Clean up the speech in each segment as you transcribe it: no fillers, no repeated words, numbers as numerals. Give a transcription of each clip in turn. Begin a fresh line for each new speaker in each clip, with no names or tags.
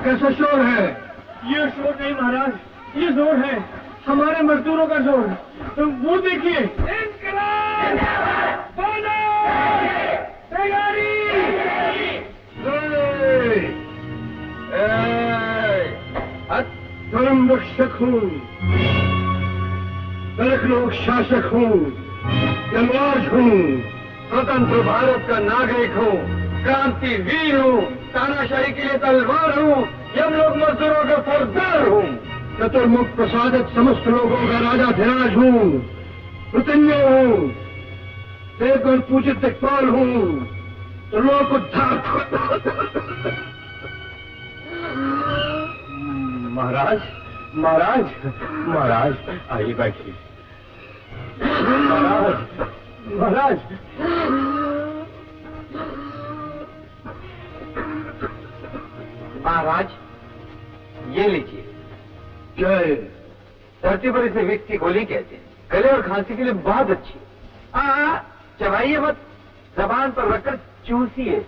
ये कैसा शोर है?
ये शोर नहीं महाराज, ये जोर है हमारे मजदूरों का जोर। तो वो देखिए,
धर्म रक्षक हूँ, दलित लोक शासक हूँ, यमराज हूँ, स्वतंत्र भारत का नागरिक हूँ, क्रांति वीर हूँ, तानाशाही के लिए तलवार हूँ, यमलोक मजदूरों का सरदार हूँ, चतुर्मुख प्रसादित समस्त लोगों का राजा धीराज हूँ, मृत्युंजय हूँ, देवगण पूजित दिक्पाल हूँ, तो लोक उद्धार।
महाराज महाराज महाराज आइए बैठिए। महाराज महाराज
महाराज ये लीजिए।
क्या है?
धरती पर इसे विक्स की गोली कहते हैं, गले और खांसी के लिए बहुत अच्छी। चबाइए मत, जबान पर रखकर चूसिए।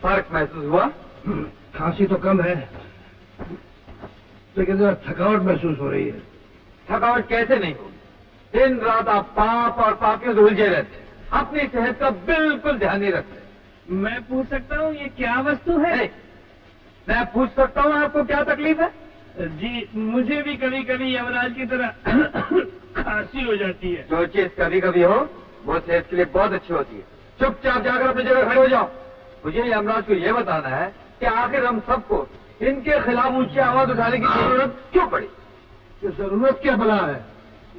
फर्क महसूस हुआ?
खांसी तो कम है, लेकिन जरा थकावट महसूस हो रही है।
थकावट कैसे नहीं होगी? दिन रात आप पाप और पापियों से उलझे रहते, अपनी सेहत का बिल्कुल ध्यान नहीं रखते।
मैं पूछ सकता हूँ ये क्या वस्तु है?
मैं पूछ सकता हूँ आपको क्या तकलीफ है?
जी मुझे भी कभी कभी यमराज की तरह खांसी हो जाती है।
जो चीज कभी कभी हो वो सेहत के लिए बहुत अच्छी होती है। चुपचाप जाकर अपनी जगह खड़े हो जाओ। मुझे यमराज को यह बताना है कि आखिर हम सबको इनके खिलाफ ऊंची आवाज उठाने की जरूरत क्यों पड़ी?
ये जरूरत क्या बला है?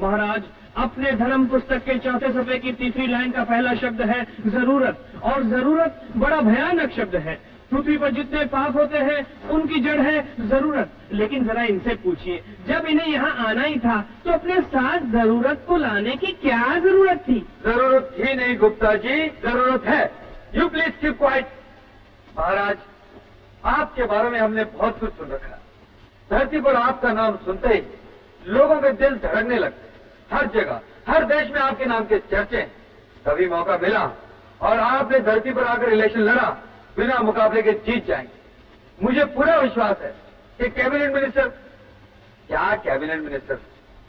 महाराज अपने धर्म पुस्तक के चौथे सफे की तीसरी लाइन का पहला शब्द है जरूरत, और जरूरत बड़ा भयानक शब्द है। पृथ्वी पर जितने पाप होते हैं उनकी जड़ है जरूरत। लेकिन जरा इनसे पूछिए, जब इन्हें यहाँ आना ही था तो अपने साथ जरूरत को लाने की क्या जरूरत थी?
जरूरत ही नहीं गुप्ता जी, जरूरत है। You please keep quiet. महाराज आपके बारे में हमने बहुत कुछ सुन रखा। धरती पर आपका नाम सुनते ही लोगों के दिल धड़कने लगते। हर जगह हर देश में आपके नाम के चर्चे। कभी मौका मिला और आपने धरती पर आकर इलेक्शन लड़ा, बिना मुकाबले के जीत जाएंगे। मुझे पूरा विश्वास है कि कैबिनेट मिनिस्टर, क्या कैबिनेट मिनिस्टर,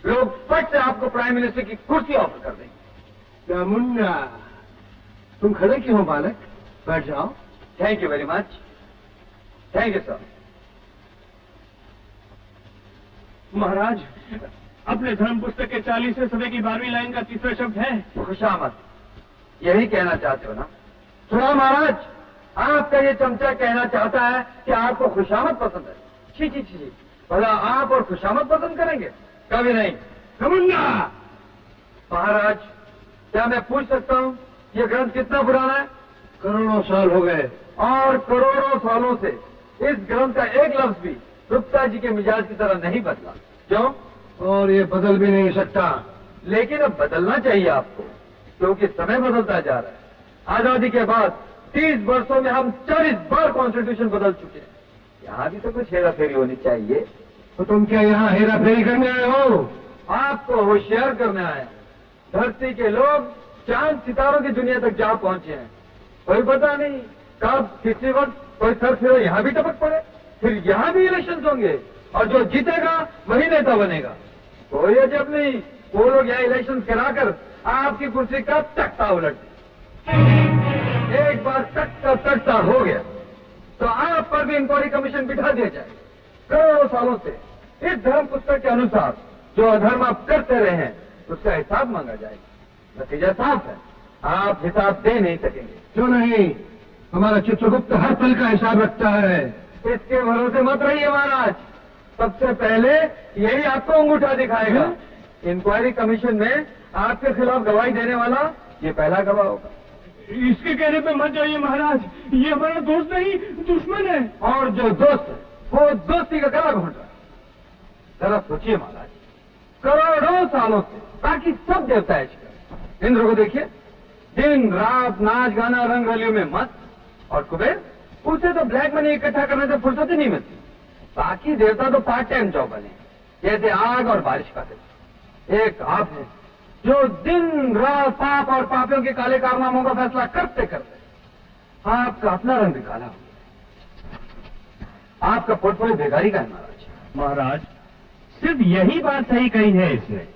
लोग फट से आपको प्राइम मिनिस्टर की कुर्सी ऑफर कर देंगे।
मुन्ना, तुम खड़े क्यों हो बालक? बैठ जाओ।
Thank you very much. Thank you sir.
महाराज अपने धर्म पुस्तक के 40वें सफे की 12वीं लाइन का तीसरा शब्द है
खुशामद। यही कहना चाहते हो ना? सुना महाराज, आपका ये चमचा कहना चाहता है कि आपको खुशामद पसंद है। छी छी छी, भला आप और खुशामद पसंद करेंगे? कभी नहीं।
मुन्ना,
महाराज क्या मैं पूछ सकता हूँ ये ग्रंथ कितना पुराना है?
करोड़ों साल हो गए,
और करोड़ों सालों से इस ग्रंथ का एक लफ्ज भी गुप्ता जी के मिजाज की तरह नहीं बदला। क्यों?
और ये बदल भी नहीं सकता।
लेकिन अब बदलना चाहिए आपको, क्योंकि समय बदलता जा रहा है। आजादी के बाद 30 वर्षों में हम 40 बार कॉन्स्टिट्यूशन बदल चुके हैं। यहाँ भी तो कुछ हेरा फेरी होनी चाहिए।
तो तुम क्या यहाँ हेरा फेरी करने आए हो?
आपको होशियार करने आए। धरती के लोग चांद सितारों की दुनिया तक जा पहुंचे हैं। कोई पता नहीं कब किसी वक्त कोई सर फिर यहाँ भी टपक पड़े, फिर यहाँ भी इलेक्शन होंगे और जो जीतेगा वही नेता बनेगा। कोई अजब नहीं, वो लोग यहाँ इलेक्शन कराकर आपकी कुर्सी का तख्ता उलट दे। एक बार तख्ता हो गया तो आप पर भी इंक्वायरी कमीशन बिठा दिया जाए। करोड़ों सालों से इस धर्म पुस्तक के अनुसार जो अधर्म आप करते रहे हैं उसका हिसाब मांगा जाएगा। नतीजा साफ है, आप हिसाब दे नहीं सकेंगे।
क्यों नहीं? हमारा चित्रगुप्त हर पल का हिसाब रखता है।
इसके भरोसे मत रहिए महाराज, सबसे पहले यही आपको अंगूठा दिखाएगा। इंक्वायरी कमीशन में आपके खिलाफ गवाही देने वाला ये पहला गवाह होगा।
इसके कहने पे मत जाइए महाराज, ये हमारा दोस्त नहीं दुश्मन है।
और जो दोस्त है वो दोस्ती का गला घोंट रहा है। जरा सोचिए महाराज, करोड़ों सालों से बाकी सब देवता ऐश कर। इंद्र को देखिए, दिन रात नाच गाना रंग रलियों में मस्त। और कुबेर, उसे तो ब्लैक मनी इकट्ठा करने से फुर्सत ही नहीं मिलती। बाकी देवता तो पार्ट टाइम जॉब बने, जैसे आग और बारिश का दिन। एक आप है जो दिन रात पाप और पापियों के काले कारनामों का फैसला करते करते आपका अपना रंग भी काला हो गया। आपका पोर्टफोलियो बेकारी का है महाराज।
महाराज, सिर्फ यही बात सही कही है इसने।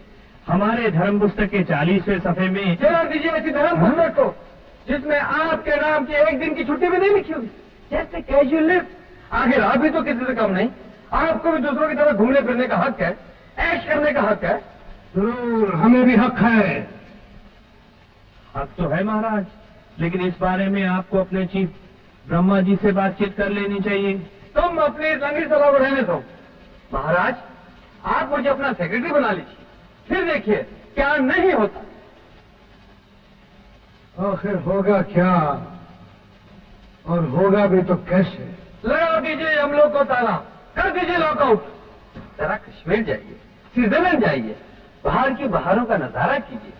हमारे धर्म पुस्तक के 40वें सफ़े में
जरा दीजिए ऐसी धर्म पुस्तक को जिसमें आपके नाम की एक दिन की छुट्टी भी नहीं लिखी होगी, जैसे कैजुअल लिव। आखिर आप भी तो किसी से कम नहीं, आपको भी दूसरों की तरह घूमने फिरने का हक है, ऐश करने का हक है।
जरूर, हमें भी हक है।
हक तो है महाराज, लेकिन इस बारे में आपको अपने चीफ ब्रह्मा जी से बातचीत कर लेनी चाहिए।
तुम अपनी लंगी सलाह बढ़ाने दो महाराज। आप मुझे अपना सेक्रेटरी बना लीजिए, फिर देखिए क्या नहीं होता।
आखिर होगा क्या, और होगा भी तो कैसे?
लगा दीजिए हम लोग को ताला, कर दीजिए लॉकआउट। जरा कश्मीर जाइए, स्विट्जरलैंड जाइए, बाहर की बहारों का नजारा कीजिए।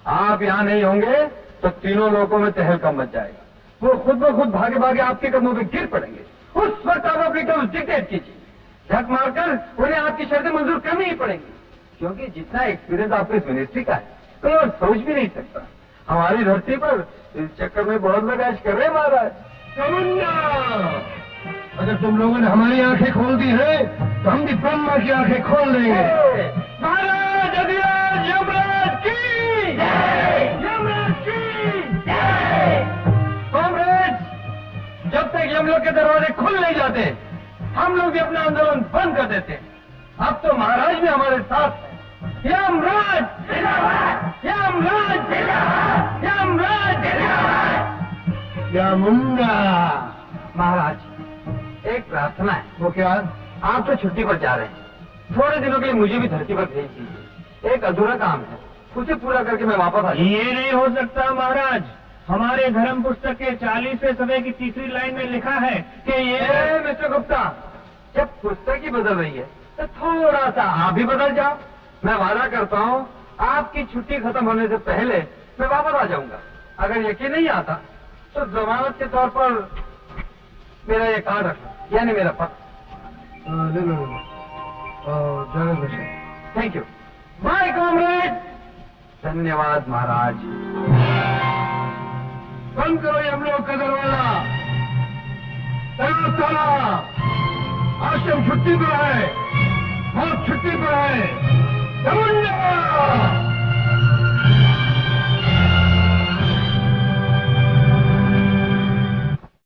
आप यहां नहीं होंगे तो तीनों लोगों में तहलका मच जाएगा। वो खुद ब खुद भागे भागे आपके कदमों पे गिर पड़ेंगे। उस वक्त आप अपनी टर्म्स डिक्टेट कीजिए, झक मारकर उन्हें आपकी शर्तें मंजूर करनी ही पड़ेंगी, क्योंकि जितना एक्सपीरियंस आपको इस मिनिस्ट्री का है कोई और सोच भी नहीं सकता। हमारी धरती पर इस चक्कर में बहुत लोग ऐश कर रहे हैं महाराज।
तमन्ना, अगर तुम लोगों ने हमारी आंखें खोल दी हैं तो हम भी ब्रह्मा की आंखें खोल देंगे।
महाराज अधिराज यमराज की जय! यमराज की जय! कॉमरेड्स, जब तक यमलोक के दरवाजे खुल नहीं जाते हम लोग भी अपना आंदोलन बंद कर देते हैं। अब तो महाराज भी हमारे साथ है। यमराज जिंदाबाद! यमराज जिंदाबाद! यमराज जिंदाबाद!
यामुंडा।
महाराज, एक प्रार्थना है।
वो क्या?
आप तो छुट्टी पर जा रहे हैं, थोड़े दिनों के लिए मुझे भी धरती पर भेज दीजिए। एक अधूरा काम है, उसे पूरा करके मैं वापस आ जाऊंगा।
ये नहीं हो सकता महाराज। हमारे धर्म पुस्तक के 40वें सफ़े की तीसरी लाइन में लिखा है कि ये
मिस्टर गुप्ता, जब पुस्तक ही बदल रही है तो थोड़ा सा आप भी बदल जाओ। मैं वादा करता हूँ आपकी छुट्टी खत्म होने से पहले मैं वापस आ जाऊंगा। अगर यकीन नहीं आता तो जमानत के तौर पर मेरा ये कार्ड रखना, यानी मेरा पत्र।
ले लो, जाने दो sir.
Thank you my comrade. धन्यवाद महाराज।
बंद करो ये हम लोग का दरवाजा। चलो चला, आश्रम छुट्टी पर है, बहुत छुट्टी पर है। तमन्ना!